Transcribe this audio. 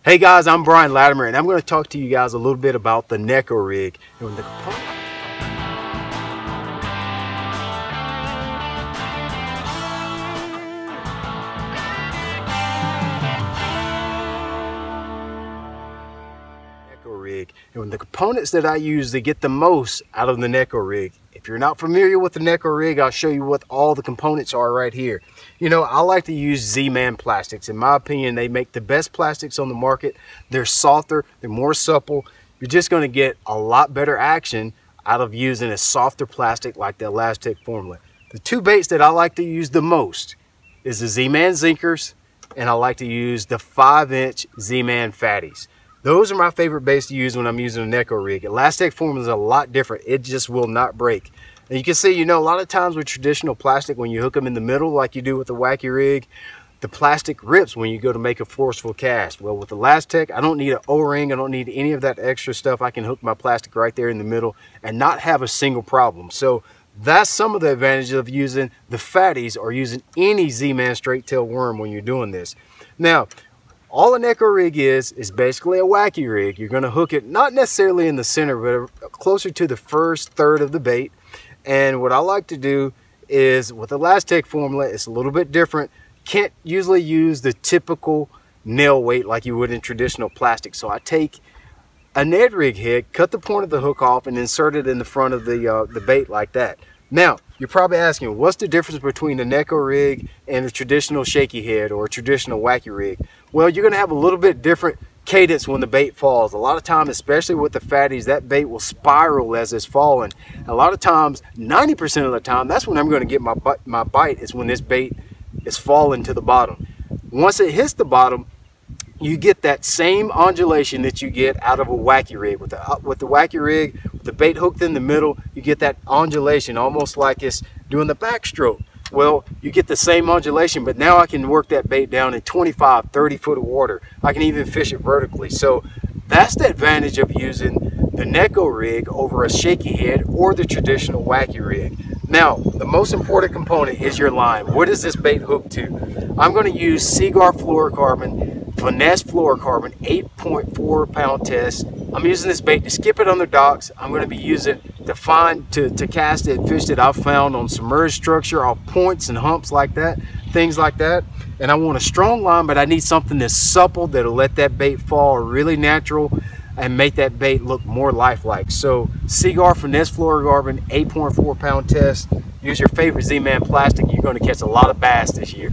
Hey guys, I'm Brian Latimer, and I'm going to talk to you guys a little bit about the Neko rig and the component. Neko rig and the components that I use to get the most out of the Neko rig. If you're not familiar with the Neko rig, I'll show you what all the components are right here. You know, I like to use Z-Man plastics. In my opinion, they make the best plastics on the market. They're softer, they're more supple. You're just going to get a lot better action out of using a softer plastic like the Elastic formula. The two baits that I like to use the most is the Z-Man Zinkers, and I like to use the 5-inch Z-Man Fatties. Those are my favorite baits to use when I'm using a Neko rig. Elastic formula is a lot different. It just will not break. And you can see, you know, a lot of times with traditional plastic, when you hook them in the middle like you do with the wacky rig, the plastic rips when you go to make a forceful cast. Well, with the Elastic, I don't need an O-ring. I don't need any of that extra stuff. I can hook my plastic right there in the middle and not have a single problem. So that's some of the advantages of using the Fatties or using any Z-Man straight tail worm when you're doing this. Now, all a Neko rig is basically a wacky rig. You're going to hook it not necessarily in the center, but closer to the first third of the bait. And what I like to do is with the Elastic formula, it's a little bit different. Can't usually use the typical nail weight like you would in traditional plastic. So I take a Ned rig head, cut the point of the hook off, and insert it in the front of the bait like that. Now, you're probably asking, what's the difference between the Neko rig and a traditional shaky head or a traditional wacky rig? Well, you're going to have a little bit different cadence when the bait falls. A lot of times, especially with the Fatties, that bait will spiral as it's falling. A lot of times, 90% of the time, that's when I'm going to get my bite, is when this bait is falling to the bottom. Once it hits the bottom, you get that same undulation that you get out of a wacky rig. With the wacky rig, with the bait hooked in the middle, you get that undulation, almost like it's doing the backstroke. Well, you get the same undulation, but now I can work that bait down in 25, 30 foot of water. I can even fish it vertically. So that's the advantage of using the Neko rig over a shaky head or the traditional wacky rig. Now, the most important component is your line. What is this bait hooked to? I'm going to use Seaguar Fluorocarbon, Finesse Fluorocarbon, 8.4 pound test. I'm using this bait to skip it on the docks. I'm going to be using it to cast it, fish that I've found on submerged structure, off points and humps like that, things like that. And I want a strong line, but I need something that's supple that'll let that bait fall really natural and make that bait look more lifelike. So Seaguar Finesse Fluorocarbon, 8.4 pound test. Use your favorite Z-Man plastic. You're going to catch a lot of bass this year.